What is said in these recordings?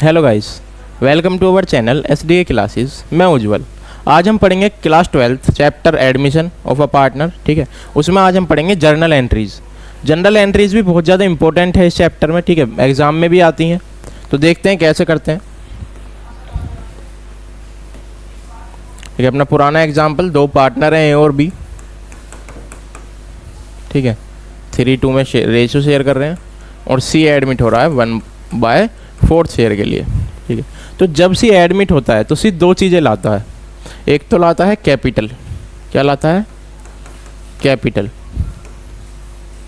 Hello guys, welcome to our channel SDA classes. मैं उज्जवल। आज हम पढ़ेंगे class 12 chapter admission of a partner. ठीक है, उसमें आज हम पढ़ेंगे जर्नल एंट्रीज। जर्नल एंट्रीज भी बहुत ज़्यादा इंपॉर्टेंट है इस चैप्टर में। ठीक है, एग्जाम में भी आती हैं, तो देखते हैं कैसे करते हैं। ठीक है, अपना पुराना एग्जाम्पल, दो पार्टनर हैं A और B। ठीक है, 3:2 में रेशो शेयर कर रहे हैं और C एडमिट हो रहा है 1/4 शेयर के लिए। ठीक है, तो जब C एडमिट होता है तो C दो चीज़ें लाता है। एक तो लाता है कैपिटल। क्या लाता है? कैपिटल।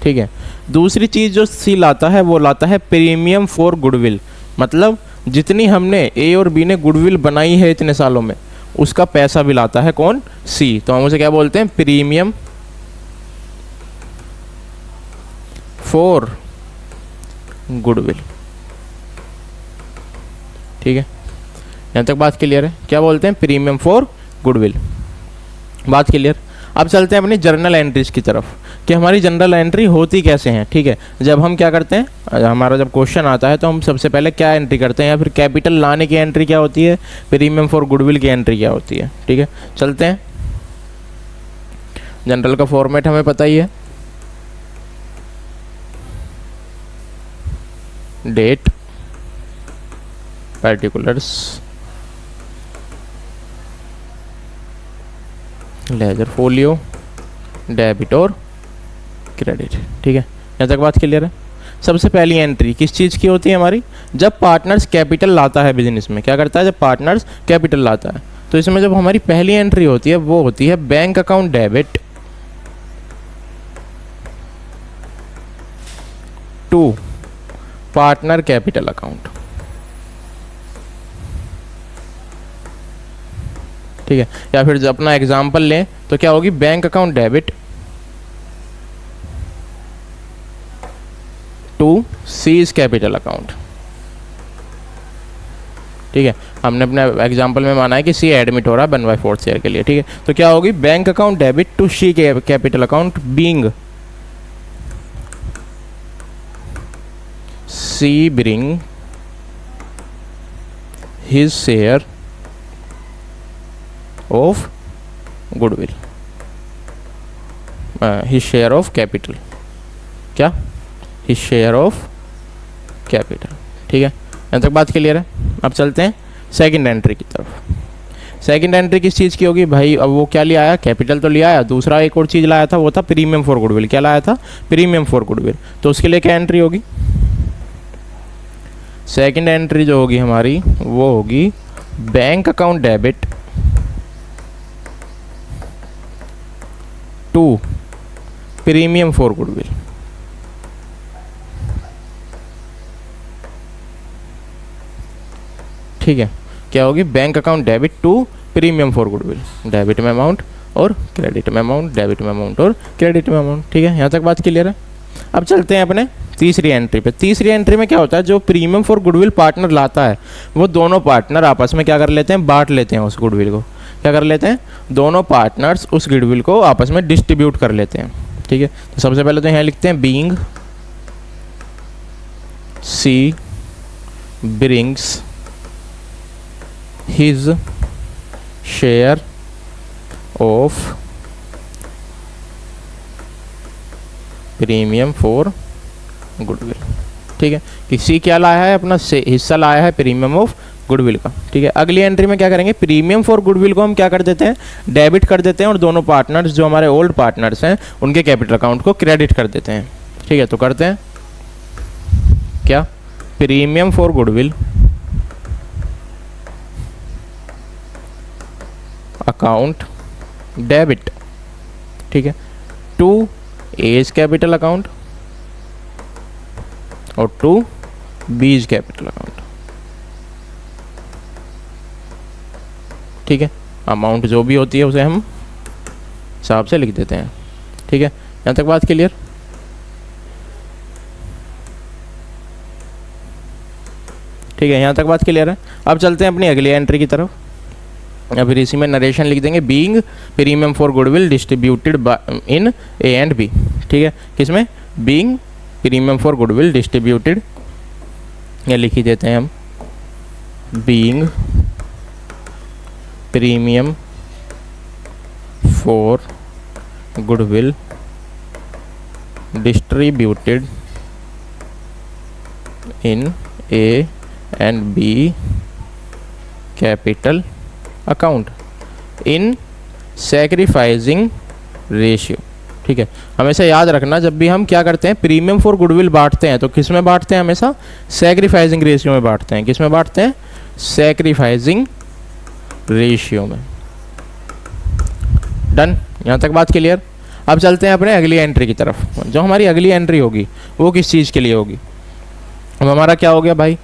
ठीक है, दूसरी चीज़ जो C लाता है वो लाता है प्रीमियम फॉर गुडविल। मतलब जितनी हमने A और B ने गुडविल बनाई है इतने सालों में, उसका पैसा भी लाता है कौन? C। तो हम उसे क्या बोलते हैं? Premium for goodwill. ठीक है, यहाँ तक बात क्लियर है? क्या बोलते हैं? Premium for goodwill. बात क्लियर। अब चलते हैं अपनी जर्नल एंट्रीज की तरफ कि हमारी जनरल एंट्री होती कैसे हैं। ठीक है, जब हम क्या करते हैं, हमारा जब क्वेश्चन आता है तो हम सबसे पहले क्या एंट्री करते हैं, या फिर कैपिटल लाने की एंट्री क्या होती है, प्रीमियम फॉर गुडविल की एंट्री क्या होती है। ठीक है, चलते हैं। जनरल का फॉर्मेट हमें पता ही है, date, particulars, ledger folio, debit और क्रेडिट। ठीक है, यहाँ तक बात क्लियर है? सबसे पहली एंट्री किस चीज़ की होती है हमारी? जब पार्टनर्स कैपिटल लाता है बिजनेस में। क्या करता है? जब पार्टनर्स कैपिटल लाता है, तो इसमें जब हमारी पहली एंट्री होती है वो होती है bank account debit to partner capital account. ठीक है, या फिर जब अपना एग्जाम्पल लें तो क्या होगी? Bank account debit to C's capital account. ठीक है, हमने अपने एग्जाम्पल में माना है कि C एडमिट हो रहा है 1/4 शेयर के लिए। ठीक है, तो क्या होगी? Bank account debit to C capital account being C bring his share of goodwill, his share of capital। क्या? his share of capital। ठीक है, यहाँ तक बात क्लियर है? अब चलते हैं सेकंड एंट्री की तरफ। सेकंड एंट्री किस चीज़ की होगी भाई? अब वो क्या लिया आया? कैपिटल तो लिया आया, दूसरा एक और चीज़ लाया था, वो था प्रीमियम फॉर गुडविल। क्या लाया था? Premium for goodwill. तो उसके लिए क्या एंट्री होगी? सेकंड एंट्री जो होगी हमारी वो होगी bank account debit to premium for goodwill. ठीक है, क्या होगी? Bank account debit to premium for goodwill. Debit में अमाउंट और क्रेडिट में अमाउंट, डेबिट में अमाउंट और क्रेडिट में अमाउंट। ठीक है, यहाँ तक बात क्लियर है? अब चलते हैं अपने तीसरी एंट्री पे। तीसरी एंट्री में क्या होता है? जो प्रीमियम फॉर गुडविल पार्टनर लाता है वो दोनों पार्टनर आपस में क्या कर लेते हैं? बांट लेते हैं उस गुडविल को। क्या कर लेते हैं? दोनों पार्टनर्स उस गुडविल को आपस में डिस्ट्रीब्यूट कर लेते हैं। ठीक है, तो सबसे पहले तो यहाँ लिखते हैं being C brings his share of premium for goodwill. ठीक है, कि C क्या लाया है? अपना हिस्सा लाया है प्रीमियम ऑफ गुडविल का। ठीक है, अगली एंट्री में क्या करेंगे? प्रीमियम फॉर गुडविल को हम क्या कर देते हैं? डेबिट कर देते हैं, और दोनों पार्टनर्स जो हमारे ओल्ड पार्टनर्स हैं उनके कैपिटल अकाउंट को क्रेडिट कर देते हैं। ठीक है, तो करते हैं क्या? Premium for goodwill account debit. ठीक है, टू एज कैपिटल अकाउंट और टू बीज कैपिटल अकाउंट। ठीक है, अमाउंट जो भी होती है उसे हम हिसाब से लिख देते हैं। ठीक है, यहाँ तक बात क्लियर? ठीक है, यहाँ तक बात क्लियर है? अब चलते हैं अपनी अगली एंट्री की तरफ। या फिर इसी में नरेशन लिख देंगे being premium for goodwill distributed in A and B। ठीक है, किसमें? Being premium for goodwill distributed, या लिख ही देते हैं हम being premium for goodwill distributed in A and B capital account in sacrificing ratio। ठीक है, हमेशा याद रखना जब भी हम क्या करते हैं प्रीमियम फॉर गुडविल बांटते हैं तो किस में बांटते हैं, हमेशा सैक्रिफाइसिंग रेशियो में बांटते हैं। किस में बांटते हैं, सैक्रिफाइसिंग रेशियो में। डन, यहाँ तक बात क्लियर। अब चलते हैं अपने अगली एंट्री की तरफ। जो हमारी अगली एंट्री होगी वो किस चीज़ के लिए होगी। अब हमारा क्या हो गया भाई,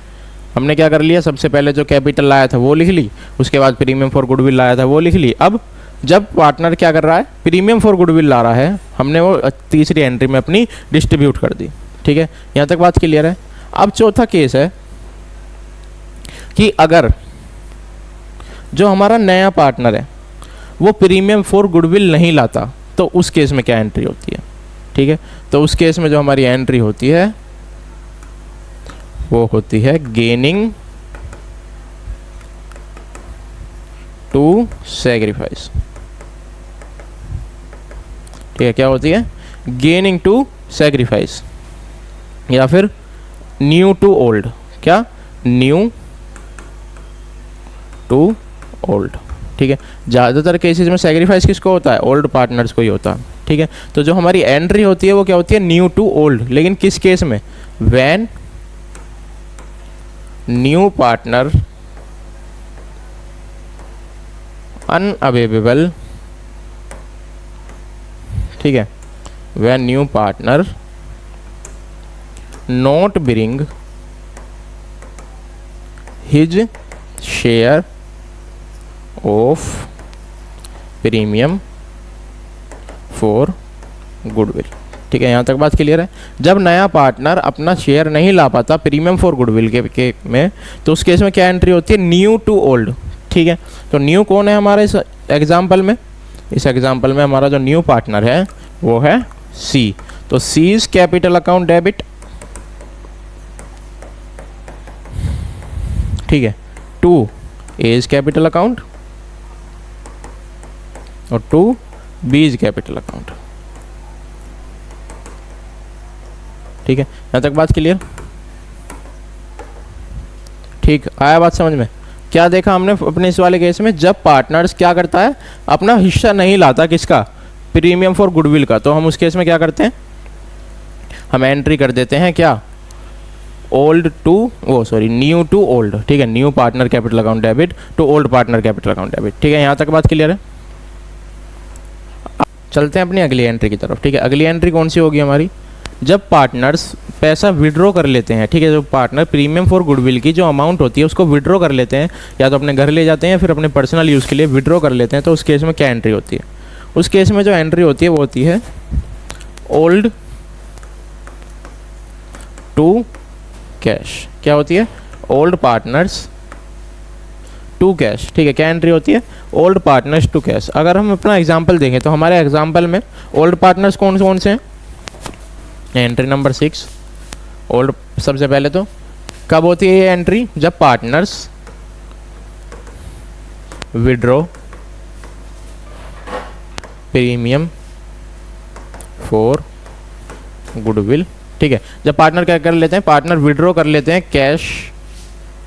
हमने क्या कर लिया, सबसे पहले जो कैपिटल लाया था वो लिख ली, उसके बाद प्रीमियम फॉर गुडविल लाया था वो लिख ली। अब जब पार्टनर क्या कर रहा है, प्रीमियम फॉर गुडविल ला रहा है, हमने वो तीसरी एंट्री में अपनी डिस्ट्रीब्यूट कर दी। ठीक है, यहाँ तक बात क्लियर है। अब चौथा केस है कि अगर जो हमारा नया पार्टनर है वो प्रीमियम फॉर गुडविल नहीं लाता तो उस केस में क्या एंट्री होती है। ठीक है, तो उस केस में जो हमारी एंट्री होती है वो होती है गेनिंग टू सैक्रिफाइस। ठीक है, क्या होती है, गेनिंग टू सैक्रिफाइस या फिर न्यू टू ओल्ड। क्या, न्यू टू ओल्ड। ठीक है, ज़्यादातर केसेस में सैक्रिफाइस किसको होता है, ओल्ड पार्टनर्स को ही होता है। ठीक है, तो जो हमारी एंट्री होती है वो क्या होती है, न्यू टू ओल्ड। लेकिन किस केस में, व्हेन न्यू पार्टनर अनअवेलेबल। ठीक है, when new partner not bring his share of premium for goodwill. ठीक है, यहाँ तक बात क्लियर है। जब नया पार्टनर अपना शेयर नहीं ला पाता प्रीमियम फॉर गुडविल के में तो उस केस में क्या एंट्री होती है, न्यू टू ओल्ड। ठीक है, तो न्यू कौन है हमारे इस एग्जाम्पल में, इस एग्जाम्पल में हमारा जो न्यू पार्टनर है वो है सी। तो C is capital account debit. ठीक है, to A is capital account और to B is capital account. ठीक है, यहाँ तक बात क्लियर। ठीक, आया बात समझ में। क्या देखा हमने अपने इस वाले केस में, जब पार्टनर्स क्या करता है, अपना हिस्सा नहीं लाता किसका, प्रीमियम फॉर गुडविल का, तो हम उस केस में क्या करते हैं, हम एंट्री कर देते हैं क्या, old to new to old. ठीक है, new partner capital account debit to old partner capital account debit. ठीक है, यहाँ तक बात क्लियर है। चलते हैं अपनी अगली एंट्री की तरफ। ठीक है, अगली एंट्री कौन सी होगी हमारी, जब पार्टनर्स पैसा विड्रॉ कर लेते हैं। ठीक है, जो पार्टनर प्रीमियम फॉर गुडविल की जो अमाउंट होती है उसको विड्रॉ कर लेते हैं, या तो अपने घर ले जाते हैं या फिर अपने पर्सनल यूज़ के लिए विड्रॉ कर लेते हैं, तो उस केस में क्या एंट्री होती है, उस केस में जो एंट्री होती है वो होती है ओल्ड टू कैश। क्या होती है, ओल्ड पार्टनर्स टू कैश। ठीक है, क्या एंट्री होती है, ओल्ड पार्टनर्स टू कैश। अगर हम अपना एग्जांपल देखें तो हमारे एग्जांपल में ओल्ड पार्टनर्स कौन कौन से हैं, एंट्री नंबर 6 ओल्ड। सबसे पहले तो कब होती है ये एंट्री, जब partners withdraw premium for goodwill. ठीक है, जब पार्टनर क्या कर लेते हैं, पार्टनर विड्रॉ कर लेते हैं कैश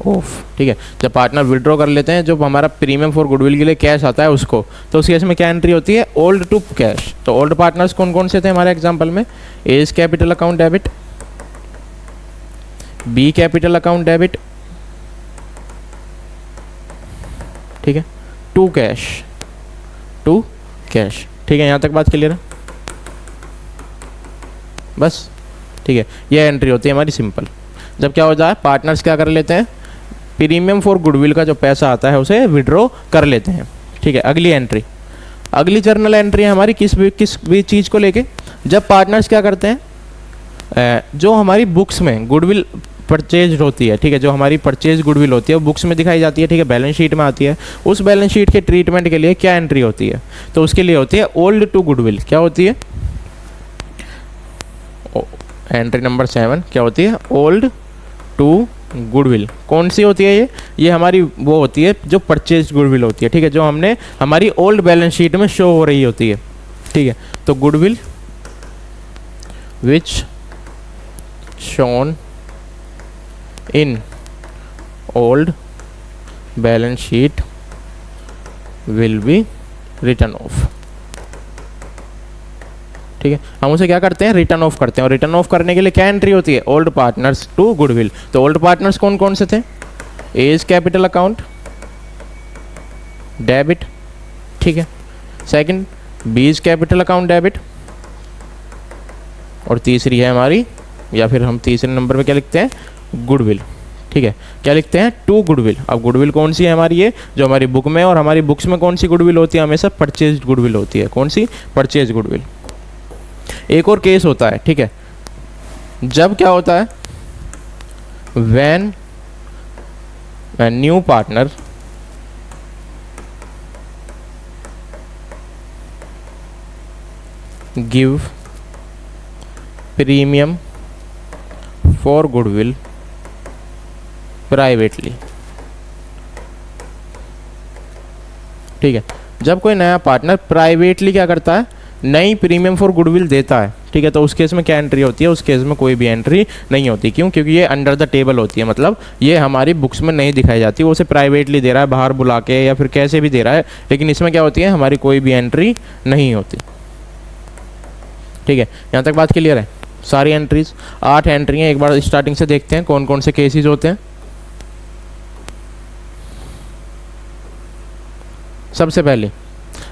ऑफ। ठीक है, जब पार्टनर विड्रॉ कर लेते हैं जो हमारा प्रीमियम फॉर गुडविल के लिए कैश आता है उसको, तो उस केस में क्या एंट्री होती है, ओल्ड टू कैश। तो ओल्ड पार्टनर्स कौन कौन से थे हमारे एग्जांपल में, A is capital account debit, B capital account debit, ठीक है, टू कैश, टू कैश। ठीक है, यहाँ तक बात क्लियर है बस। ठीक है, ये एंट्री होती है हमारी सिंपल। जब क्या हो जाए, पार्टनर्स क्या कर लेते हैं, प्रीमियम फॉर गुडविल का जो पैसा आता है उसे विड्रॉ कर लेते हैं। ठीक है, अगली एंट्री, अगली जर्नल एंट्री है हमारी किस भी चीज़ को लेके, जब पार्टनर्स क्या करते हैं, जो हमारी बुक्स में गुडविल परचेज होती है। ठीक है, जो हमारी परचेज गुडविल होती है वो बुक्स में दिखाई जाती है। ठीक है, बैलेंस शीट में आती है। उस बैलेंस शीट के ट्रीटमेंट के लिए क्या एंट्री होती है, तो उसके लिए होती है ओल्ड टू गुडविल। क्या होती है, एंट्री नंबर 7 क्या होती है, ओल्ड टू गुडविल कौन सी होती है? ये हमारी वो होती है जो परचेज गुडविल होती है, ठीक है, जो हमने हमारी ओल्ड बैलेंस शीट में शो हो रही होती है, ठीक है। तो goodwill which shown in old balance sheet will be return of, ठीक है। हम उसे क्या करते हैं? रिटर्न ऑफ करते हैं। और रिटर्न ऑफ करने के लिए क्या एंट्री होती है? Old partners to goodwill. तो ओल्ड पार्टनर्स कौन कौन से थे? एज कैपिटल अकाउंट डेबिट, ठीक है। सेकंड बीज कैपिटल अकाउंट डेबिट, और तीसरी है हमारी, या फिर हम तीसरे नंबर पे क्या लिखते हैं? गुडविल, ठीक है। क्या लिखते हैं? To goodwill. अब गुडविल कौन सी है हमारी? ये जो हमारी बुक में, और हमारी बुक्स में कौन सी गुडविल होती है? हमेशा परचेज गुडविल होती है। कौन सी? Purchase goodwill. एक और केस होता है, ठीक है, जब क्या होता है? When a new partner give premium for goodwill privately, ठीक है। जब कोई नया पार्टनर प्राइवेटली क्या करता है? नई प्रीमियम फॉर गुडविल देता है, ठीक है। तो उस केस में क्या एंट्री होती है? उस केस में कोई भी एंट्री नहीं होती। क्यों? क्योंकि ये अंडर द टेबल होती है, मतलब ये हमारी बुक्स में नहीं दिखाई जाती। वो उसे प्राइवेटली दे रहा है, बाहर बुला के या फिर कैसे भी दे रहा है, लेकिन इसमें क्या होती है? हमारी कोई भी एंट्री नहीं होती, ठीक है। यहाँ तक बात क्लियर है? सारी एंट्रीज 8 एंट्री हैं। एक बार स्टार्टिंग से देखते हैं कौन कौन से केसेस होते हैं। सबसे पहले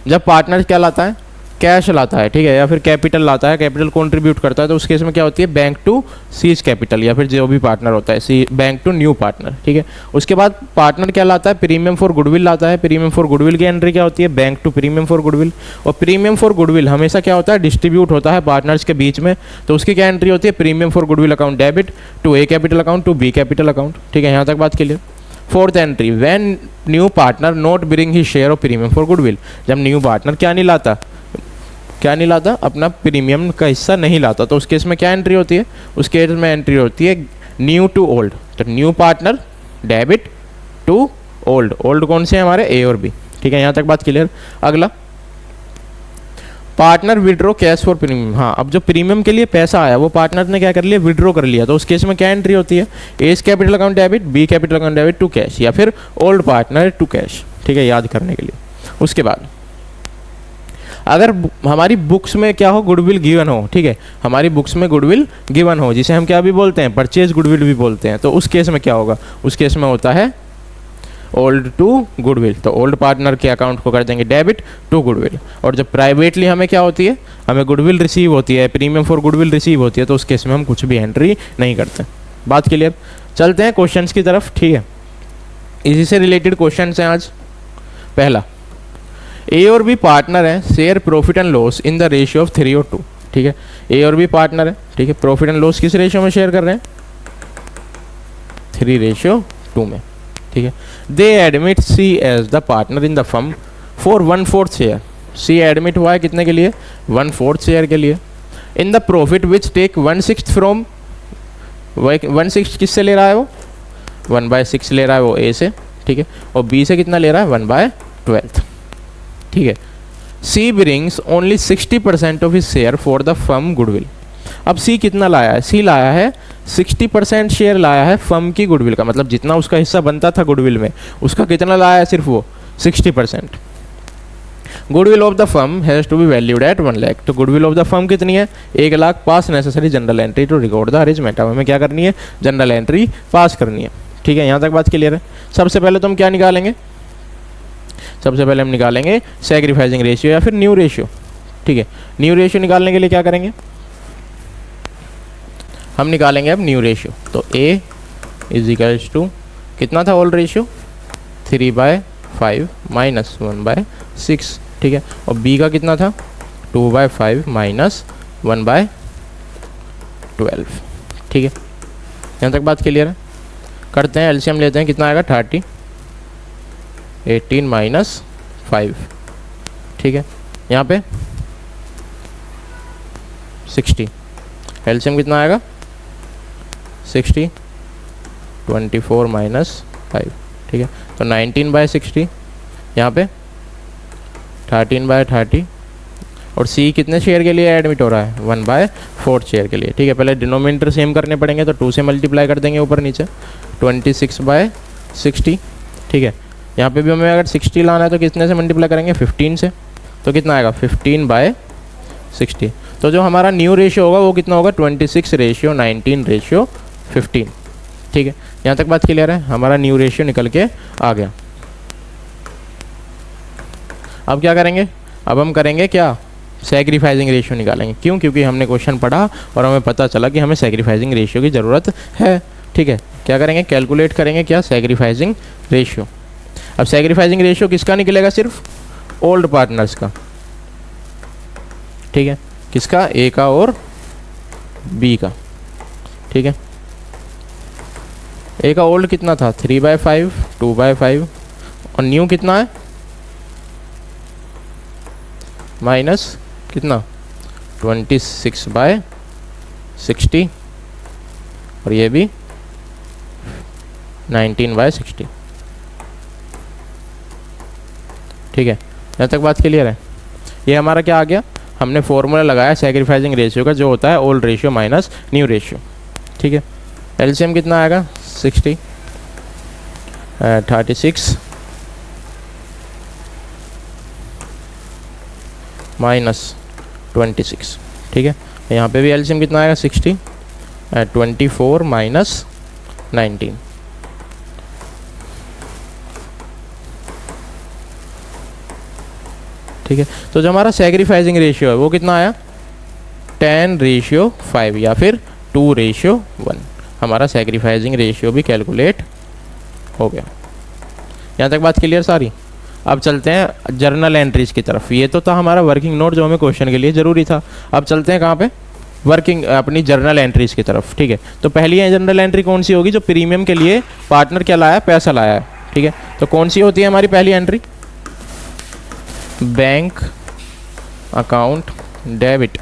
जब पार्टनर क्या लाता है? कैश लाता है, ठीक है, या फिर कैपिटल लाता है, कैपिटल कंट्रीब्यूट करता है, तो उस केस में क्या होती है? बैंक टू सीज कैपिटल, या फिर जो भी पार्टनर होता है बैंक टू न्यू पार्टनर, ठीक है। उसके बाद पार्टनर क्या लाता है? प्रीमियम फॉर गुडविल लाता है। प्रीमियम फॉर गुडविल की एंट्री क्या होती है? Bank to premium for goodwill. और प्रीमियम फॉर गुडविल हमेशा क्या होता है? डिस्ट्रीब्यूट होता है पार्टनर्स के बीच में, तो उसकी क्या एंट्री होती है? Premium for goodwill account debit to A capital account to B capital account, ठीक है। यहाँ तक बात clear? Fourth entry when new partner not bring his share of premium for goodwill, जब न्यू पार्टनर क्या नहीं लाता? क्या नहीं लाता? अपना प्रीमियम का हिस्सा नहीं लाता, तो उस केस में क्या एंट्री होती है? उस केस में एंट्री होती है न्यू टू ओल्ड। तो new partner debit to old. Old कौन से हैं हमारे? ए और बी, ठीक है। यहाँ तक बात क्लियर? अगला partner withdraw cash for premium. हाँ, अब जो प्रीमियम के लिए पैसा आया वो पार्टनर ने क्या कर लिया? विड्रॉ कर लिया, तो उस केस में क्या एंट्री होती है? A's capital account debit, B capital account debit to cash, या फिर ओल्ड पार्टनर टू कैश, ठीक है, याद करने के लिए। उसके बाद अगर हमारी बुक्स में क्या हो? गुडविल गिवन हो, ठीक है, हमारी बुक्स में गुडविल गिवन हो, जिसे हम क्या भी बोलते हैं? परचेज गुडविल भी बोलते हैं। तो उस केस में क्या होगा? उस केस में होता है ओल्ड टू गुडविल। तो ओल्ड पार्टनर के अकाउंट को कर देंगे डेबिट टू गुडविल। और जब प्राइवेटली हमें क्या होती है? हमें गुडविल रिसीव होती है, प्रीमियम फॉर गुडविल रिसीव होती है, तो उस केस में हम कुछ भी एंट्री नहीं करते। बात क्लियर? चलते हैं क्वेश्चंस की तरफ, ठीक है। इसी से रिलेटेड क्वेश्चंस हैं आज। पहला, ए और बी पार्टनर है, share profit and loss in the ratio of 3 और 2, ठीक है। ए और बी पार्टनर है, ठीक है, प्रॉफिट एंड लॉस किस रेशियो में शेयर कर रहे हैं? 3:2 में, ठीक है। They admit C as the partner in the firm for 1/4 share. C admit हुआ है कितने के लिए? 1/4 शेयर के लिए। In the profit which take 1/6 from, 1/6 किससे ले रहा है वो? 1/6 ले रहा है वो ए से, ठीक है, और बी से कितना ले रहा है? 1/12, ठीक है। C brings only 60% of his share for the firm goodwill. अब सी कितना लाया है? सी लाया है 60% शेयर लाया है फर्म की गुडविल का, मतलब जितना उसका हिस्सा बनता था गुडविल में, उसका कितना लाया है? सिर्फ वो 60%। Goodwill of the firm has to be valued at 1 lakh. तो गुडविल ऑफ द फर्म कितनी है? 1 lakh. Pass necessary journal entry to record the arrangement. अब हमें क्या करनी है? जनरल एंट्री पास करनी है, ठीक है। यहाँ तक बात क्लियर है? सबसे पहले तो हम क्या निकालेंगे? सबसे पहले हम निकालेंगे सैक्रिफाइसिंग रेशियो या फिर न्यू रेशियो, ठीक है। न्यू रेशियो निकालने के लिए क्या करेंगे? हम निकालेंगे अब न्यू रेशियो। तो A इज इक्वल्स टू कितना था ओल्ड रेशियो? 3/5 माइनस 1/6, ठीक है। और B का कितना था? 2/5 माइनस 1/12, ठीक है। यहाँ तक बात क्लियर है? करते हैं एलसीएम लेते हैं, कितना आएगा? 30, 18 माइनस 5, ठीक है। यहाँ पे 60, एलसीएम कितना आएगा? 60, 24 माइनस 5, ठीक है। तो 19/60, यहाँ पे 13/30, और C कितने शेयर के लिए एडमिट हो रहा है, 1/4 शेयर के लिए, ठीक है। पहले डिनोमिनेटर सेम करने पड़ेंगे, तो 2 से मल्टीप्लाई कर देंगे ऊपर नीचे, 26/60, ठीक है। यहाँ पे भी हमें अगर 60 लाना है तो कितने से मल्टीप्लाई करेंगे, 15 से, तो कितना आएगा 15/60। तो जो हमारा न्यू रेशियो होगा वो कितना होगा, 26:19:15, ठीक है। यहाँ तक बात क्लियर है, हमारा न्यू रेशियो निकल के आ गया। अब क्या करेंगे, अब हम करेंगे क्या, सैक्रिफाइसिंग रेशियो निकालेंगे। क्यों, क्योंकि हमने क्वेश्चन पढ़ा और हमें पता चला कि हमें सैक्रिफाइसिंग रेशियो की ज़रूरत है, ठीक है। क्या करेंगे, कैलकुलेट करेंगे क्या, सैक्रिफाइसिंग रेशियो। अब सैक्रिफाइसिंग रेशियो किसका निकलेगा, सिर्फ ओल्ड पार्टनर्स का, ठीक है। किसका, ए का और बी का, ठीक है। ए का ओल्ड कितना था, 3/5, 2/5, और न्यू कितना है, माइनस कितना, 26/60, और ये भी 19/60, ठीक है। यहाँ तक बात क्लियर है। ये हमारा क्या आ गया, हमने फॉर्मूला लगाया सैक्रिफाइसिंग रेशियो का, जो होता है old ratio minus new ratio, ठीक है। एलसीएम कितना आएगा, 60, 36 माइनस 26, ठीक है। यहाँ पे भी एलसीएम कितना आएगा, 60, 24 माइनस 19, ठीक है। तो जो हमारा सैक्रिफाइसिंग रेशियो है वो कितना आया, 10:5 या फिर 2:1, हमारा सैक्रिफाइसिंग रेशियो भी कैलकुलेट हो गया। यहाँ तक बात क्लियर सारी। अब चलते हैं जर्नल एंट्रीज की तरफ। ये तो था हमारा वर्किंग नोट जो हमें क्वेश्चन के लिए ज़रूरी था। अब चलते हैं कहाँ पे, वर्किंग अपनी जर्नल एंट्रीज की तरफ, ठीक है। तो पहली जर्नल एंट्री कौन सी होगी, जो प्रीमियम के लिए पार्टनर क्या लाया, पैसा लाया है, ठीक है। तो कौन सी होती है हमारी पहली entry, bank account debit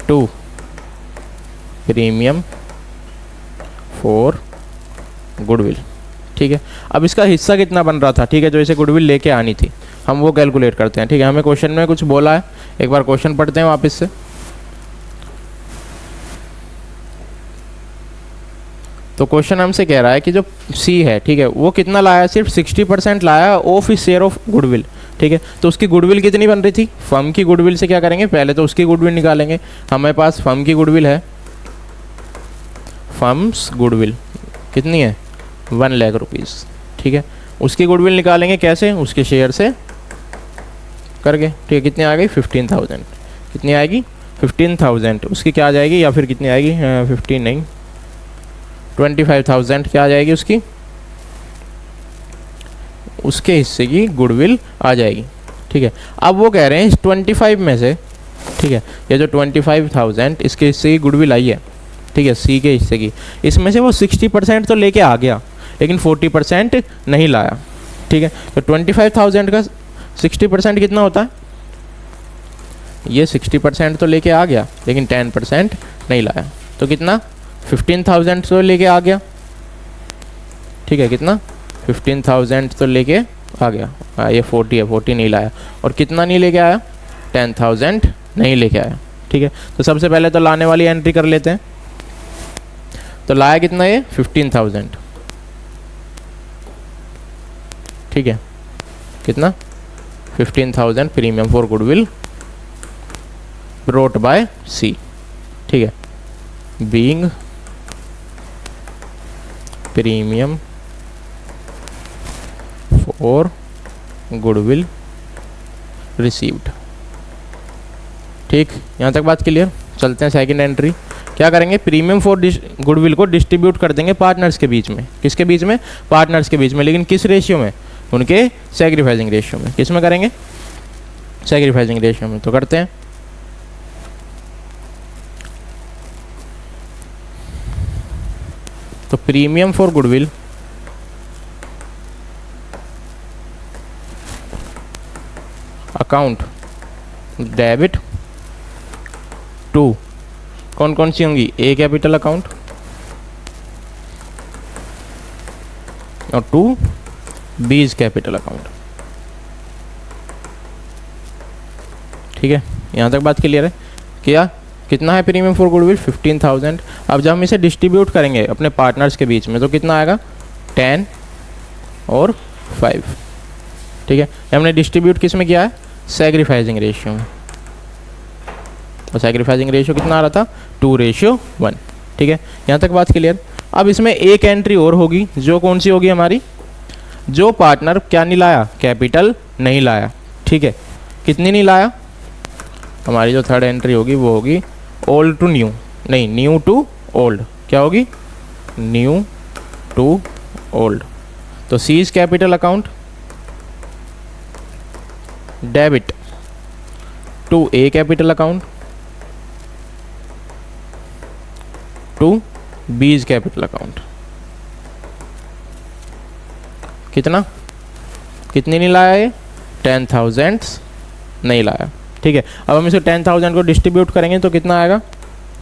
to premium for goodwill, ठीक है। अब इसका हिस्सा कितना बन रहा था, ठीक है, जो इसे गुडविल लेके आनी थी, हम वो कैलकुलेट करते हैं, ठीक है। हमें क्वेश्चन में कुछ बोला है, एक बार क्वेश्चन पढ़ते हैं वापस से। तो क्वेश्चन हमसे कह रहा है कि जो सी है, ठीक है, वो कितना लाया, सिर्फ 60% लाया of his share of goodwill, ठीक है। तो उसकी गुडविल कितनी बन रही थी, फर्म की गुडविल से क्या करेंगे, पहले तो उसकी गुडविल निकालेंगे। हमारे पास फर्म की गुडविल है, फर्म्स गुडविल कितनी है, 1 लाख रुपीज़, ठीक है। उसकी गुडविल निकालेंगे कैसे, उसके शेयर से करके, ठीक है। कितनी आ गई, 15,000, कितनी आएगी, 15,000, उसकी क्या आ जाएगी, या फिर कितनी आएगी, 15 नहीं, 25,000 क्या आ जाएगी उसकी, उसके हिस्से की गुडविल आ जाएगी, ठीक है। अब वो कह रहे हैं इस 25 में से, ठीक है, ये जो 25,000 इसके हिस्से की गुडविल आई है, ठीक है, सी के हिस्से की, इसमें से वो 60% तो लेके आ गया, लेकिन 40% नहीं लाया, ठीक है। तो 25,000 का 60% कितना होता है, ये 60% तो लेके आ गया, लेकिन 10% नहीं लाया, तो कितना, 15,000 तो लेके आ गया, ठीक है। कितना, 15,000 तो लेके आ गया, ये 40 है, 40 नहीं लाया, और कितना नहीं लेके आया, 10,000 नहीं लेके आया, ठीक है। तो सबसे पहले तो लाने वाली एंट्री कर लेते हैं। तो लाया कितना, ये 15,000, ठीक है। कितना, 15,000 premium for goodwill brought by C, ठीक है, being premium for goodwill received, ठीक। यहाँ तक बात क्लियर। चलते हैं सेकंड एंट्री। क्या करेंगे, प्रीमियम फॉर गुडविल को डिस्ट्रीब्यूट कर देंगे पार्टनर्स के बीच में, किसके बीच में, पार्टनर्स के बीच में, लेकिन किस रेशियो में, उनके सैक्रिफाइसिंग रेशियो में। किस में करेंगे, सैक्रिफाइसिंग रेशियो में। तो करते हैं, तो premium for goodwill account debit to, कौन कौन सी होंगी, ए कैपिटल अकाउंट, और 2 बी इज कैपिटल अकाउंट। ठीक है, यहाँ तक बात क्लियर है। क्या कितना है प्रीमियम फॉर गुडविल 15,000। अब जब हम इसे डिस्ट्रीब्यूट करेंगे अपने पार्टनर्स के बीच में तो कितना आएगा 10 और 5। ठीक है, हमने डिस्ट्रीब्यूट किस में किया है सैक्रिफाइसिंग रेशियो में, और सैक्रिफाइसिंग रेशियो कितना आ रहा था 2:1। ठीक है, यहाँ तक बात क्लियर। अब इसमें एक एंट्री और होगी, जो कौन सी होगी हमारी, जो पार्टनर क्या नहीं लाया कैपिटल नहीं लाया। ठीक है, कितनी नहीं लाया, हमारी जो थर्ड एंट्री होगी वो होगी ओल्ड टू न्यू, नहीं न्यू टू ओल्ड। क्या होगी न्यू टू ओल्ड। तो C is capital account, debit to A capital account, to B is capital account. कितना, कितनी नहीं लाया ये 10,000 नहीं लाया। ठीक है, अब हम इसे 10,000 को डिस्ट्रीब्यूट करेंगे तो कितना आएगा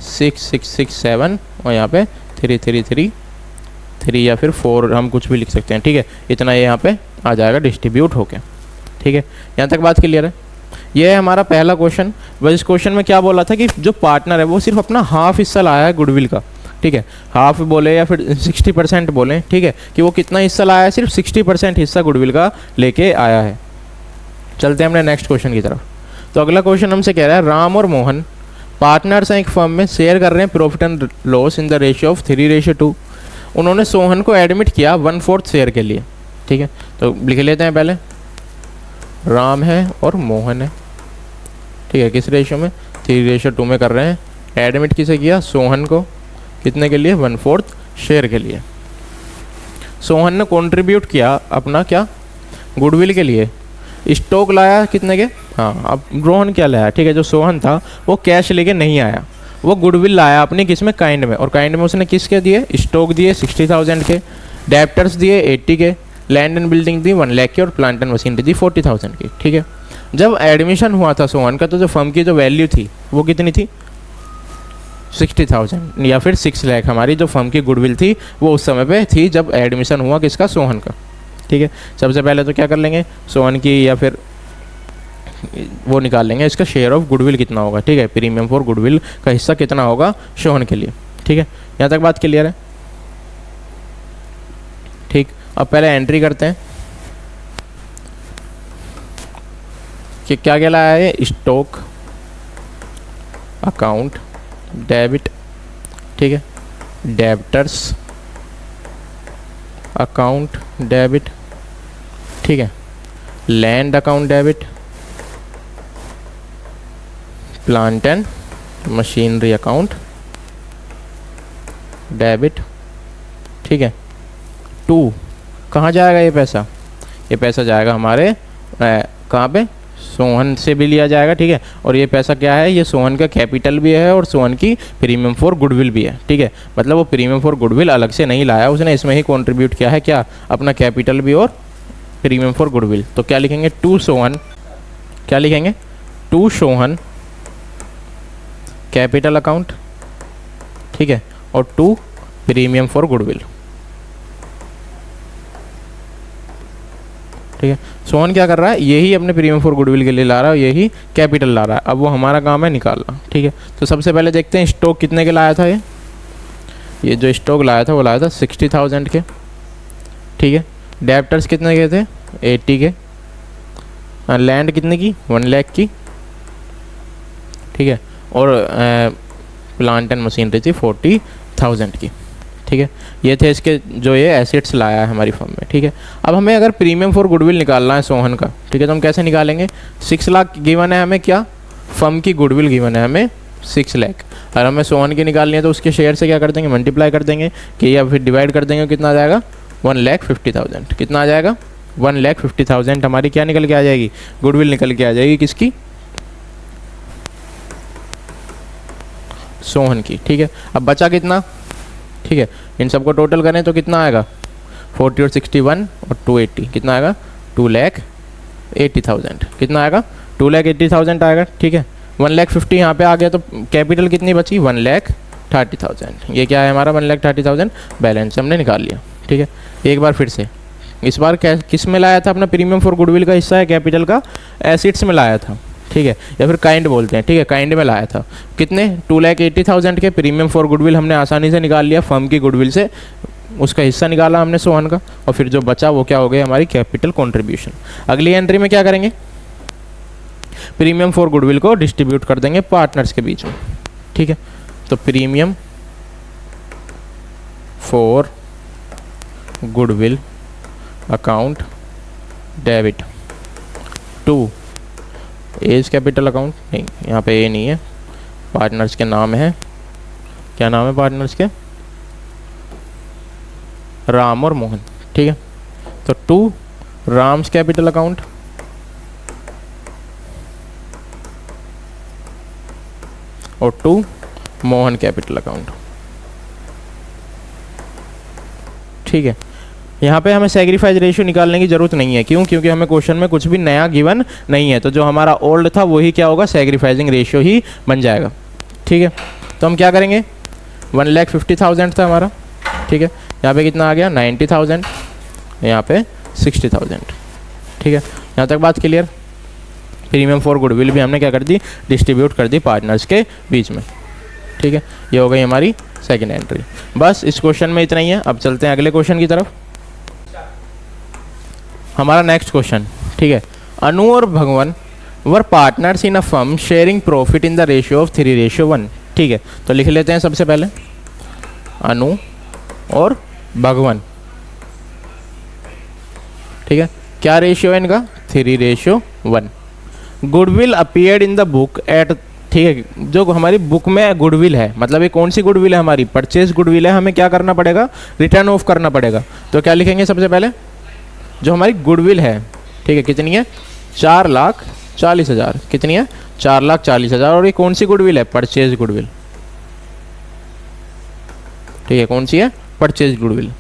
6,667 और यहाँ पे 3,3,3 या फिर 4 हम कुछ भी लिख सकते हैं। ठीक है, इतना ये यहाँ पे आ जाएगा डिस्ट्रीब्यूट होके। ठीक है, यहाँ तक बात क्लियर है। ये है हमारा पहला क्वेश्चन। बस इस क्वेश्चन में क्या बोला था कि जो पार्टनर है वो सिर्फ अपना हाफ हिस्सा लाया है गुडविल का। ठीक है, हाफ बोले या फिर 60% बोले। ठीक है, कि वो कितना हिस्सा लाया है, सिर्फ 60% हिस्सा गुडविल का लेके आया है। चलते हैं अपने नेक्स्ट क्वेश्चन की तरफ। तो अगला क्वेश्चन हमसे कह रहा है राम और मोहन पार्टनर्स हैं एक फर्म में, शेयर कर रहे हैं profit and loss in the ratio of 3:2। उन्होंने सोहन को एडमिट किया 1/4 शेयर के लिए। ठीक है, तो लिख लेते हैं पहले, राम है और मोहन है। ठीक है, किस रेशियो में 3:2 में कर रहे हैं। एडमिट किसे किया सोहन को, कितने के लिए 1/4 शेयर के लिए। सोहन ने कंट्रीब्यूट किया अपना क्या गुडविल के लिए, स्टॉक लाया कितने के, हाँ अब रोहन क्या लाया। ठीक है, जो सोहन था वो कैश लेके नहीं आया, वो गुडविल लाया अपनी किस में काइंड में, और काइंड में उसने किसके दिए स्टॉक दिए 60,000 के, डेप्टर्स दिए 80 के, लैंड एंड बिल्डिंग दी 1 लाख की, और प्लांट एंड मशीनरी दी 40,000 की। ठीक है, जब एडमिशन हुआ था सोहन का तो जो फर्म की जो वैल्यू थी वो कितनी थी 60,000 या फिर 6 लाख। हमारी जो फर्म की गुडविल थी वो उस समय पे थी जब एडमिशन हुआ किसका सोहन का। ठीक है, सबसे पहले तो क्या कर लेंगे सोहन की या फिर वो निकाल लेंगे इसका शेयर ऑफ गुडविल कितना होगा। ठीक है, प्रीमियम फॉर गुडविल का हिस्सा कितना होगा सोहन के लिए। ठीक है, यहाँ तक बात क्लियर है। ठीक, अब पहले एंट्री करते हैं कि क्या क्या लाया है, स्टॉक अकाउंट डेबिट। ठीक है, डेब्टर्स अकाउंट डेबिट। ठीक है, land account debit, plant and machinery account debit. ठीक है, 2 कहाँ जाएगा ये पैसा, ये पैसा जाएगा हमारे कहाँ पे सोहन से भी लिया जाएगा। ठीक है, और ये पैसा क्या है, ये सोहन का कैपिटल भी है और सोहन की प्रीमियम फॉर गुडविल भी है। ठीक है, मतलब वो प्रीमियम फॉर गुडविल अलग से नहीं लाया, उसने इसमें ही कंट्रीब्यूट किया है क्या अपना कैपिटल भी और प्रीमियम फॉर गुडविल। तो क्या लिखेंगे 2 सोहन, क्या लिखेंगे 2 सोहन कैपिटल अकाउंट। ठीक है, और 2 प्रीमियम फॉर गुडविल। ठीक है, सोहन क्या कर रहा है, यही अपने प्रीमियम फॉर गुडविल के लिए ला रहा है, यही कैपिटल ला रहा है। अब वो हमारा काम है निकालना। ठीक है, तो सबसे पहले देखते हैं स्टॉक कितने के लाया था ये जो स्टॉक लाया था वो लाया था 60,000 के। ठीक है, डेप्टर्स कितने के थे 80 के, लैंड कितने की 1 लाख की। ठीक है, और प्लांट एंड मशीनरी थी 40,000 की। ठीक है, ये थे इसके जो ये एसेट्स लाया है हमारी फर्म में। ठीक है, अब हमें अगर प्रीमियम फॉर गुडविल निकालना है सोहन का, ठीक है, तो हम कैसे निकालेंगे 6 लाख गिवन है हमें, क्या फर्म की गुडविल गिवन है हमें 6 लाख, और हमें सोहन की निकालनी है तो उसके शेयर से क्या कर देंगे मल्टीप्लाई कर देंगे कि या फिर डिवाइड कर देंगे, कितना आ जाएगा 1,50,000। कितना आ जाएगा 1,50,000 हमारी क्या निकल के आ जाएगी गुडविल निकल के आ जाएगी किसकी सोहन की। ठीक है, अब बचा कितना, ठीक है, इन सबको टोटल करें तो कितना आएगा 40 और 61 और 280 कितना आएगा 2,80,000। कितना आएगा 2,80,000 आएगा। ठीक है, 1,50,000 यहाँ पे आ गया तो कैपिटल कितनी बची 1,30,000। ये क्या है हमारा 1,30,000 बैलेंस हमने निकाल लिया। ठीक है, एक बार फिर से इस बार किस में लाया था अपना प्रीमियम फॉर गुडविल का हिस्सा है कैपिटल का, एसिड्स में लाया था, ठीक है, या फिर काइंड बोलते हैं, ठीक है, काइंड में लाया था। कितने 2,80,000 के प्रीमियम फॉर गुडविल हमने आसानी से निकाल लिया फर्म की गुडविल से, उसका हिस्सा निकाला हमने सोहन का, और फिर जो बचा वो क्या हो गया हमारी कैपिटल कंट्रीब्यूशन। अगली एंट्री में क्या करेंगे, प्रीमियम फॉर गुडविल को डिस्ट्रीब्यूट कर देंगे पार्टनर्स के बीच में, ठीक है। तो premium for goodwill account debit to A's capital account, नहीं यहाँ पे ए नहीं है, पार्टनर्स के नाम है, क्या नाम है पार्टनर्स के, राम और मोहन, ठीक है। तो टू राम्स कैपिटल अकाउंट और टू मोहन कैपिटल अकाउंट, ठीक है। यहाँ पे हमें सैक्रिफाइस रेशियो निकालने की जरूरत नहीं है, क्यों, क्योंकि हमें क्वेश्चन में कुछ भी नया गिवन नहीं है, तो जो हमारा ओल्ड था वही क्या होगा, सैक्रिफाइसिंग रेशियो ही बन जाएगा, ठीक है। तो हम क्या करेंगे, 1,50,000 था हमारा, ठीक है, यहाँ पे कितना आ गया 90,000, यहाँ पे 60,000, ठीक है। यहाँ तक बात क्लियर। प्रीमियम फॉर गुडविल भी हमने क्या कर दी, डिस्ट्रीब्यूट कर दी पार्टनर्स के बीच में, ठीक है। ये हो गई हमारी सेकंड एंट्री। बस इस क्वेश्चन में इतना ही है। अब चलते हैं अगले क्वेश्चन की तरफ। हमारा नेक्स्ट क्वेश्चन, ठीक है, अनु और भगवान वर partners in a firm sharing profit in the ratio of 3:1, ठीक है। तो लिख लेते हैं सबसे पहले अनु और भगवान, ठीक है। क्या रेशियो है इनका, 3:1। Goodwill appeared in the book at, ठीक है, जो हमारी बुक में गुडविल है, मतलब ये कौन सी गुडविल है हमारी, परचेज गुडविल है, हमें क्या करना पड़ेगा, रिटर्न ऑफ करना पड़ेगा। तो क्या लिखेंगे सबसे पहले, जो हमारी गुडविल है, ठीक है, कितनी है 4,40,000, कितनी है 4,40,000, और ये कौन सी गुडविल है, परचेज गुडविल, ठीक है, कौन सी है, purchase goodwill.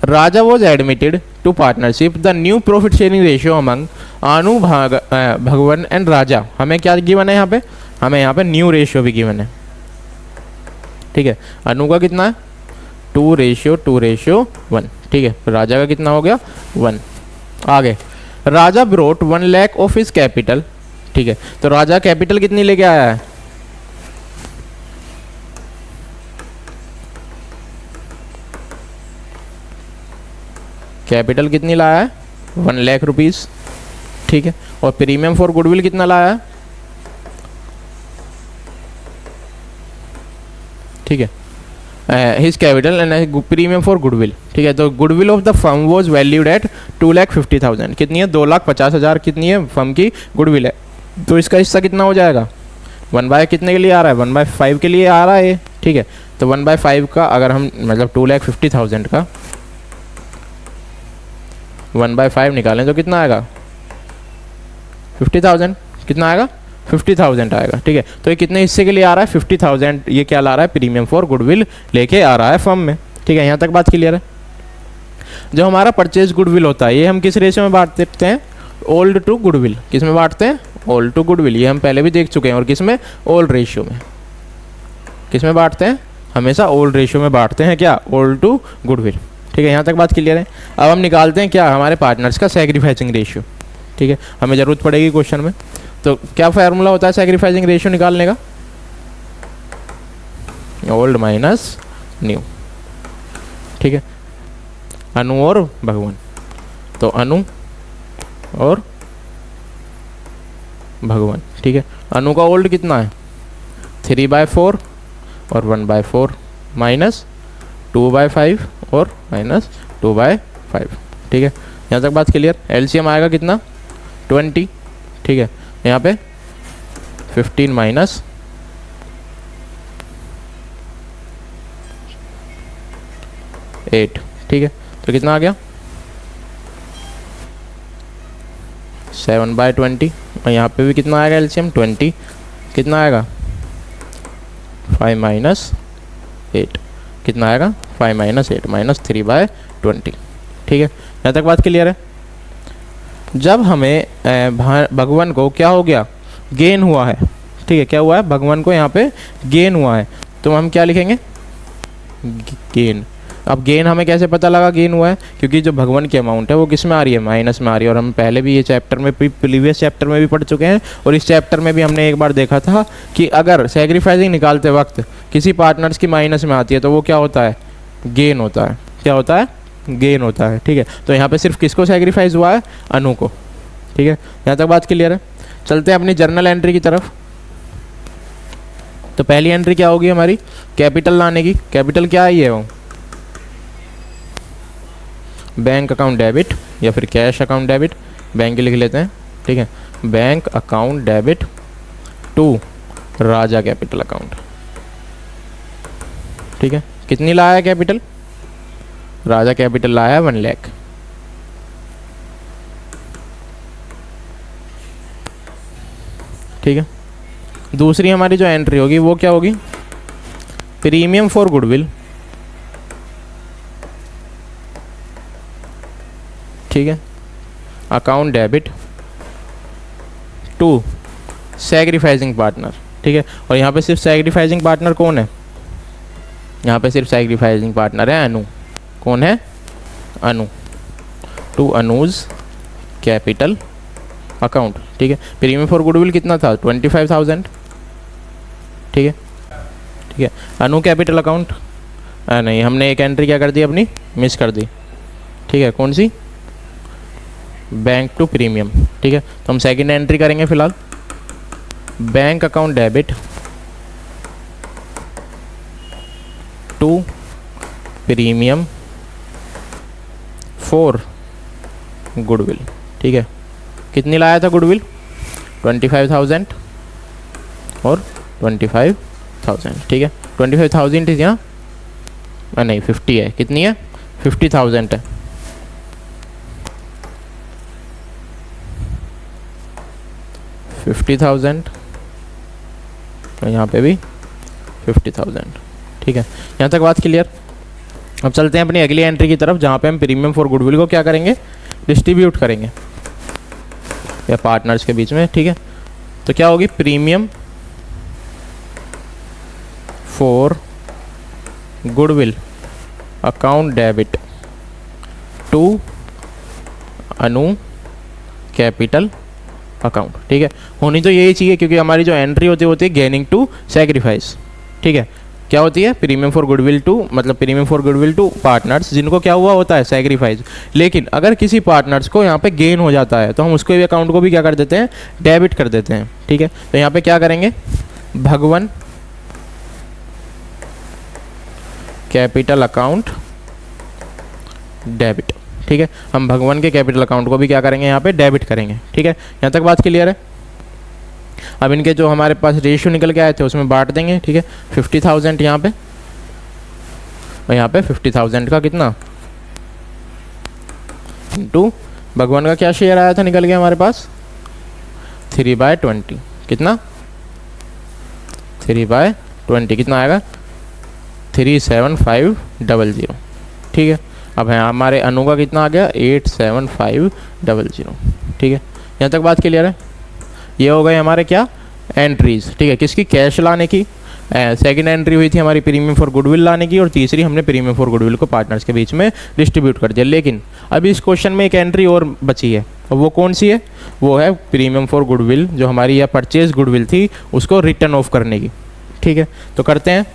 Raja was admitted to partnership, the new profit sharing ratio among Anu Bhagwan and राजा, हमें क्या गिवन है यहाँ पे, हमें यहाँ पे न्यू रेशियो भी गिवन है, ठीक है। अनु का कितना है 2:1, ठीक है। राजा का कितना हो गया 1। आगे Raja brought 1 lakh of his capital, ठीक है। तो राजा कैपिटल कितनी लेके आया है, कैपिटल कितनी लाया है 1 लाख रुपीज, ठीक है। और प्रीमियम फॉर गुडविल कितना लाया है, ठीक है, his capital and premium for goodwill, ठीक है। तो goodwill of the firm was valued at 2,50,000, कितनी है 2,50,000, कितनी है फर्म की गुडविल है। तो इसका हिस्सा कितना हो जाएगा, 1/, कितने के लिए आ रहा है 1/5 के लिए आ रहा है, ठीक है। तो 1/5 का अगर हम मतलब 2,50,000 का 1/5 निकालें तो कितना आएगा 50,000, कितना आएगा 50,000 आएगा, ठीक है। तो ये कितने हिस्से के लिए आ रहा है 50,000, ये क्या ला रहा है, प्रीमियम फॉर गुडविल लेके आ रहा है फर्म में, ठीक है। यहाँ तक बात क्लियर है। जो हमारा परचेज गुडविल होता है ये हम किस रेशियो में बांट देते हैं, ओल्ड टू गुडविल, किस में बांटते हैं, ओल्ड टू गुडविल, ये हम पहले भी देख चुके हैं। और किस में, ओल्ड रेशियो में, किस में बांटते हैं, हमेशा ओल्ड रेशियो में बांटते हैं, क्या, ओल्ड टू गुडविल, ठीक है। यहाँ तक बात क्लियर है। अब हम निकालते हैं क्या, हमारे पार्टनर्स का सैक्रिफाइसिंग रेशियो, ठीक है, हमें ज़रूरत पड़ेगी क्वेश्चन में। तो क्या फार्मूला होता है सैक्रिफाइसिंग रेशियो निकालने का, ओल्ड माइनस न्यू, ठीक है। अनु और भगवान, तो अनु और भगवान, ठीक है। अनु का ओल्ड कितना है 3/4 और 1/4 माइनस 2/5 और माइनस 2/5, ठीक है। यहाँ तक बात क्लियर। एलसीएम आएगा कितना 20, ठीक है। यहाँ पे 15 माइनस 8, ठीक है। तो कितना आ गया 7/20, और यहाँ पे भी कितना आएगा एलसीएम 20, कितना आएगा 5 माइनस 8, कितना आएगा 5 माइनस 8 माइनस 3/20, ठीक है। यहाँ तक बात क्लियर है। जब हमें भगवान को क्या हो गया, गेन हुआ है, ठीक है, क्या हुआ है, भगवान को यहाँ पे गेन हुआ है, तो हम क्या लिखेंगे, गेन। अब गेन हमें कैसे पता लगा गेन हुआ है, क्योंकि जो भगवान की अमाउंट है वो किस में आ रही है, माइनस में आ रही है। और हम पहले भी ये चैप्टर में प्रीवियस चैप्टर में भी पढ़ चुके हैं, और इस चैप्टर में भी हमने एक बार देखा था कि अगर सैक्रिफाइसिंग निकालते वक्त किसी पार्टनर्स की माइनस में आती है तो वो क्या होता है, गेन होता है। क्या होता है, गेन होता है। ठीक है, तो यहाँ पे सिर्फ किसको सैक्रिफाइस हुआ है, अनु को। ठीक है, यहाँ तक बात क्लियर है। चलते हैं अपनी जर्नल एंट्री की तरफ। तो पहली एंट्री क्या होगी हमारी, कैपिटल लाने की। कैपिटल क्या है, ये वो बैंक अकाउंट डेबिट या फिर कैश अकाउंट डेबिट, बैंक की लिख लेते हैं। ठीक है, bank account debit to Raja capital account. ठीक है, कितनी लाया है कैपिटल, राजा कैपिटल लाया है 1 लाख। ठीक है, दूसरी हमारी जो एंट्री होगी वो क्या होगी, प्रीमियम फॉर गुडविल। ठीक है, account debit to sacrificing partner. ठीक है, और यहाँ पे सिर्फ सैक्रिफाइसिंग पार्टनर कौन है, यहाँ पे सिर्फ सैक्रिफाइसिंग पार्टनर है अनु। कौन है, Anu. To Anu's capital account. ठीक है, प्रीमियम फॉर गुडविल कितना था, 25,000। ठीक है, ठीक है, अनु कैपिटल अकाउंट नहीं, हमने एक एंट्री क्या कर दी अपनी, मिस कर दी। ठीक है, कौन सी, बैंक टू प्रीमियम। ठीक है, तो हम सेकंड एंट्री करेंगे फिलहाल, bank account debit to premium for goodwill. ठीक है, कितनी लाया था गुडविल, 25,000 और 25,000। ठीक है, 25,000 थी यहाँ, नहीं 50 है, कितनी है, 50,000 है। और यहाँ पे भी 50,000। ठीक है, यहाँ तक बात क्लियर। अब चलते हैं अपनी अगली एंट्री की तरफ, जहाँ पे हम प्रीमियम फॉर गुडविल को क्या करेंगे, डिस्ट्रीब्यूट करेंगे या पार्टनर्स के बीच में। ठीक है, तो क्या होगी, premium for goodwill account debit to Anu capital account. ठीक है, होनी तो यही चाहिए, क्योंकि हमारी जो एंट्री होती है गेनिंग टू सैक्रिफाइस। ठीक है, क्या होती है, प्रीमियम फॉर गुडविल टू, मतलब premium for goodwill to partners जिनको क्या हुआ होता है, सैक्रिफाइस। लेकिन अगर किसी पार्टनर्स को यहाँ पे गेन हो जाता है तो हम उसको भी अकाउंट को भी क्या कर देते हैं, डेबिट कर देते हैं। ठीक है, तो यहाँ पे क्या करेंगे, भगवान कैपिटल अकाउंट डेबिट। ठीक है, हम भगवान के कैपिटल अकाउंट को भी क्या करेंगे, यहाँ पे डेबिट करेंगे। ठीक है, यहाँ तक बात क्लियर है। अब इनके जो हमारे पास रेशियो निकल के आए थे उसमें बांट देंगे। ठीक है, 50,000 यहाँ पे और यहाँ पे 50,000 का कितना, इंटू भगवान का क्या शेयर आया था निकल के हमारे पास, 3/20। कितना, 3/20 कितना आएगा, 37500। ठीक है, अब है हमारे अनु का कितना आ गया, 87500। ठीक है, यहाँ तक बात क्लियर है। ये हो गए हमारे क्या, एंट्रीज। ठीक है, किसकी, कैश लाने की। सेकंड एंट्री हुई थी हमारी प्रीमियम फॉर गुडविल लाने की, और तीसरी हमने प्रीमियम फॉर गुडविल को पार्टनर्स के बीच में डिस्ट्रीब्यूट कर दिया। लेकिन अभी इस क्वेश्चन में एक एंट्री और बची है, और वो कौन सी है, वो है प्रीमियम फॉर गुडविल, जो हमारी यह परचेज गुडविल थी उसको रिटर्न ऑफ करने की। ठीक है, तो करते हैं।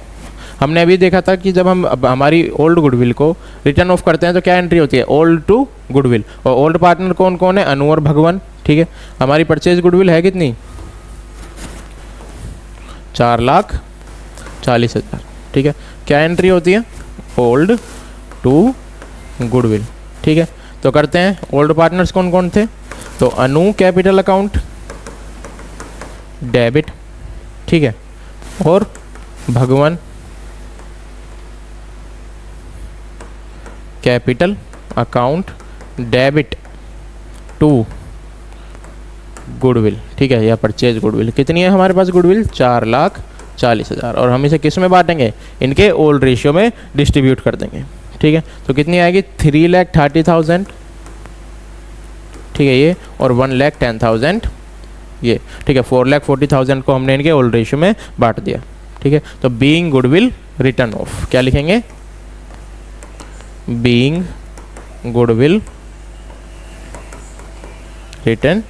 हमने अभी देखा था कि जब हम हमारी ओल्ड गुडविल को रिटर्न ऑफ करते हैं तो क्या एंट्री होती है, ओल्ड टू गुडविल। और ओल्ड पार्टनर कौन कौन है, अनु और भगवान। ठीक है, हमारी परचेज गुडविल है कितनी, 4,40,000। ठीक है, क्या एंट्री होती है, ओल्ड टू गुडविल। ठीक है, तो करते हैं। ओल्ड पार्टनर्स कौन कौन थे, तो अनु कैपिटल अकाउंट डेबिट। ठीक है, और Bhagwan capital account debit to goodwill. ठीक है, या परचेज गुडविल। कितनी है हमारे पास गुडविल, 4,40,000। और हम इसे किस में बांटेंगे, इनके ओल्ड रेशियो में डिस्ट्रीब्यूट कर देंगे। ठीक है, तो कितनी आएगी, 3,30,000। ठीक है, ये और 1,10,000 ये। ठीक है, 4,40,000 को हमने इनके ओल्ड रेशियो में बांट दिया। ठीक है, तो बीइंग गुडविल रिटर्न ऑफ क्या लिखेंगे, बीइंग गुडविल रिटन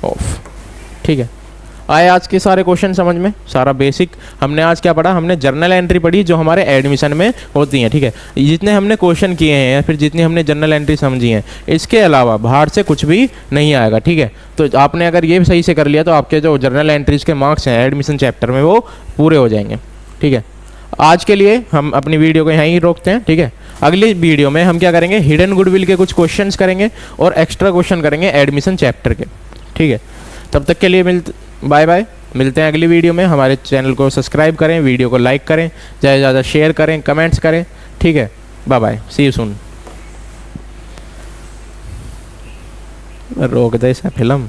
ऑफ। ठीक है, आए आज के सारे क्वेश्चन समझ में, सारा बेसिक हमने आज क्या पढ़ा, हमने जर्नल एंट्री पढ़ी जो हमारे एडमिशन में होती हैं। ठीक है, जितने हमने क्वेश्चन किए हैं या फिर जितनी हमने जर्नल एंट्री समझी हैं, इसके अलावा बाहर से कुछ भी नहीं आएगा। ठीक है, तो आपने अगर ये सही से कर लिया तो आपके जो जर्नल एंट्रीज के मार्क्स हैं एडमिशन चैप्टर में वो पूरे हो जाएंगे। ठीक है, आज के लिए हम अपनी वीडियो को यहीं रोकते हैं। ठीक है, अगली वीडियो में हम क्या करेंगे, हिडन गुडविल के कुछ क्वेश्चंस करेंगे और एक्स्ट्रा क्वेश्चन करेंगे एडमिशन चैप्टर के। ठीक है, तब तक के लिए बाय बाय, मिलते हैं अगली वीडियो में। हमारे चैनल को सब्सक्राइब करें, वीडियो को लाइक करें, ज़्यादा से ज़्यादा शेयर करें, कमेंट्स करें। ठीक है, bye bye, see you soon. रोक दे इसे फिल्म।